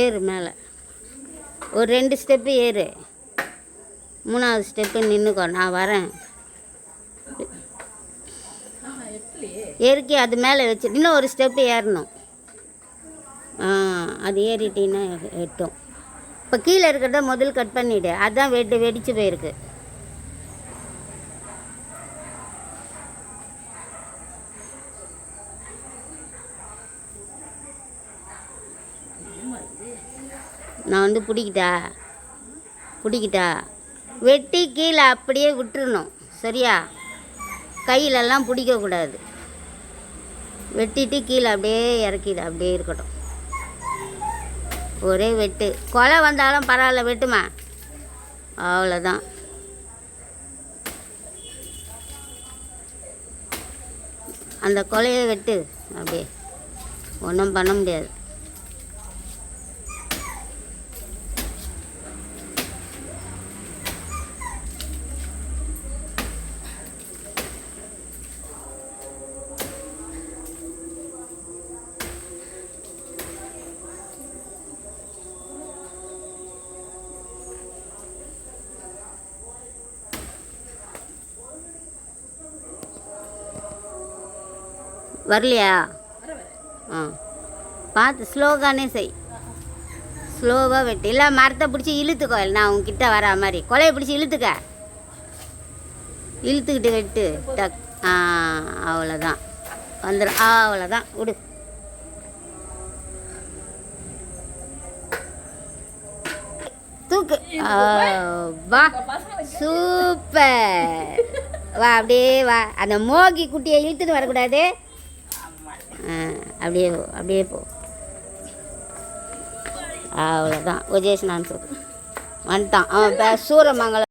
ஏறு மேலே ஒரு 2 ஸ்டெப்பு ஏறு, 3வது ஸ்டெப்பு நின்றுக்கோ, நான் வரேன். ஏறிக்கி அது மேலே வச்சு இன்னும் ஒரு ஸ்டெப்பு ஏறணும். அது ஏறிட்டின்னா எட்டும். இப்போ கீழே இருக்கிறத முதல் கட் பண்ணிவிடு, அதுதான் வெடிச்சு போயிருக்கு. நான் வந்து பிடிக்கிட்டா வெட்டி கீழே அப்படியே விட்டுறணும். சரியா? கையிலெல்லாம் பிடிக்கக்கூடாது. வெட்டிட்டு கீழே அப்படியே இறக்கிடு, அப்படியே இருக்கட்டும். ஒரே வெட்டு. கொலை வந்தாலும் பரவாயில்ல, வெட்டுமா, அவ்வளோதான். அந்த கொலையை வெட்டு, அப்படியே ஒன்றும் பண்ண முடியாது. வரலையா? பார்த்து ஸ்லோகானே செய், ஸ்லோவாக வெட்டு. இல்லை மரத்தை பிடிச்சி இழுத்துக்கோ, நான் உங்ககிட்ட வரா மாதிரி கொலையை பிடிச்சி இழுத்துக்கிட்டு வெட்டு. டக். அவ்வளோதான், வந்துடும். அவ்வளோதான், விடு. தூக்கு. வா, சூப்பர். வா, அப்படியே வா. அந்த மோகி குட்டியை இழுத்துட்டு வரக்கூடாது. அப்படியே போ. அவ்வளோதான். விஜயேஷ் நான் வந்துட்டான். அவன் சூரமங்கலம்.